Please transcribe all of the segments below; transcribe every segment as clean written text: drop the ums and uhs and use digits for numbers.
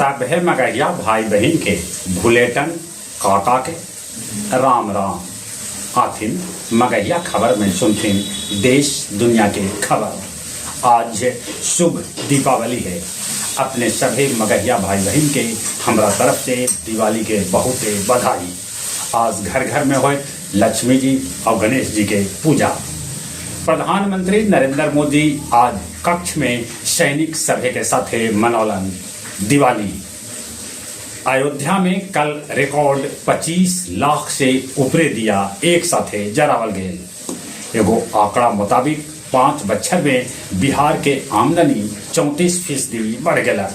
सभे मगहिया भाई बहन के भूलेटन काका के राम राम आथिन मगहिया खबर में सुनथिन देश दुनिया के खबर। आज शुभ दीपावली है। अपने सभी मगहिया भाई बहन के हमरा तरफ से दिवाली के बहुत बधाई। आज घर घर में हो लक्ष्मी जी और गणेश जी के पूजा। प्रधानमंत्री नरेंद्र मोदी आज कक्ष में सैनिक सभा के साथ मनौलन दिवाली। अयोध्या में कल रिकॉर्ड 25 लाख से ऊपरे दिया एक साथ जरावल गेल। एगो आंकड़ा मुताबिक 5 बछर में बिहार के आमदनी 34% बढ़ गया।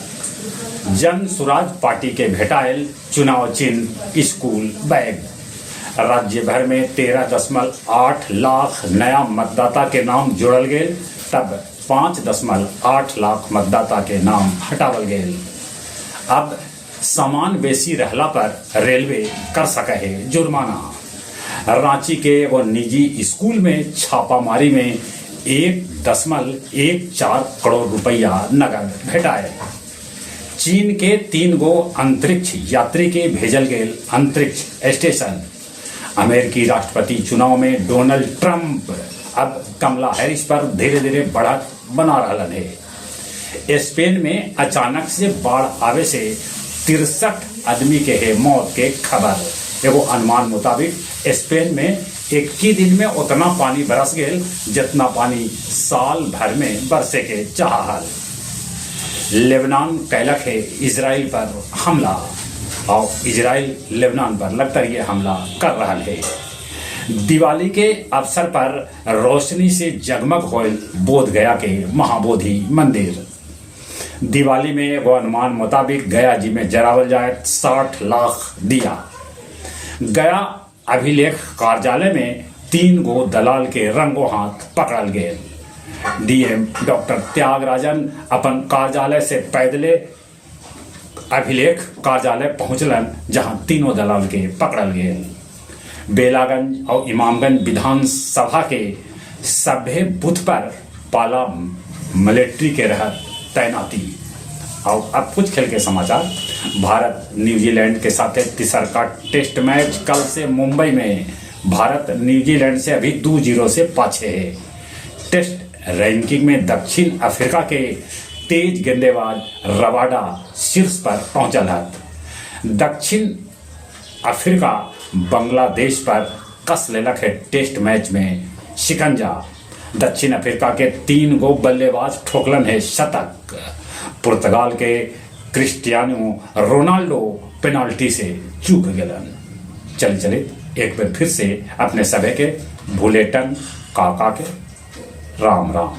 जन स्वराज पार्टी के भेटायल चुनाव चिन्ह स्कूल बैग। राज्य भर में 13.8 लाख नया मतदाता के नाम जोड़ल गेल, तब 5.8 लाख मतदाता के नाम हटावल गेल। अब सामान बेसी रहला पर रेलवे कर सके है जुर्माना। रांची के वो निजी स्कूल में छापामारी में 1.14 करोड़ रुपया नगद भेटाए। चीन के 3 गो अंतरिक्ष यात्री के भेजल गेल अंतरिक्ष स्टेशन। अमेरिकी राष्ट्रपति चुनाव में डोनाल्ड ट्रंप अब कमला हैरिस पर धीरे धीरे बढ़त बना रहा है। स्पेन में अचानक से बाढ़ आवे से 63 आदमी के है मौत के खबर। एगो अनुमान मुताबिक स्पेन में एक ही दिन में उतना पानी बरस गेल जितना पानी साल भर में बरसे के चाहल। लेबनान कैलक है इजराइल पर हमला और इजराइल लेबनान पर लगातार ये हमला कर रहा है। दिवाली के अवसर पर रोशनी से जगमग होल बोध गया के महाबोधि मंदिर। दिवाली में वो अनुमान मुताबिक गया जी में जरावल जाए 60 लाख दिया। गया अभिलेख कार्यालय में 3 गो दलाल के रंगों हाथ पकड़ल गए। डीएम डॉक्टर त्यागराजन अपन कार्यालय से पैदले अभिलेख कार्यालय पहुंचलन, जहां तीनों दलाल के पकड़ल गए। बेलागंज और इमामगंज विधानसभा के सभे बूथ पर पाला मिलिट्री के रहत तैनाती। और अब कुछ खेल के समाचार। भारत न्यूजीलैंड के साथ तीसरा टेस्ट मैच कल से मुंबई में। भारत न्यूजीलैंड से अभी 2-0 से पाछे है। टेस्ट रैंकिंग में दक्षिण अफ्रीका के तेज गेंदबाज रबाडा शीर्ष पर पहुंचल है। दक्षिण अफ्रीका बांग्लादेश पर कस लेलक है टेस्ट मैच में शिकंजा। दक्षिण अफ्रीका के 3 गो बल्लेबाज ठोकलन है शतक। पुर्तगाल के क्रिस्टियानो रोनाल्डो पेनाल्टी से चूक गलन। चले एक बार फिर से अपने सभी के भूलेटन काका के राम राम।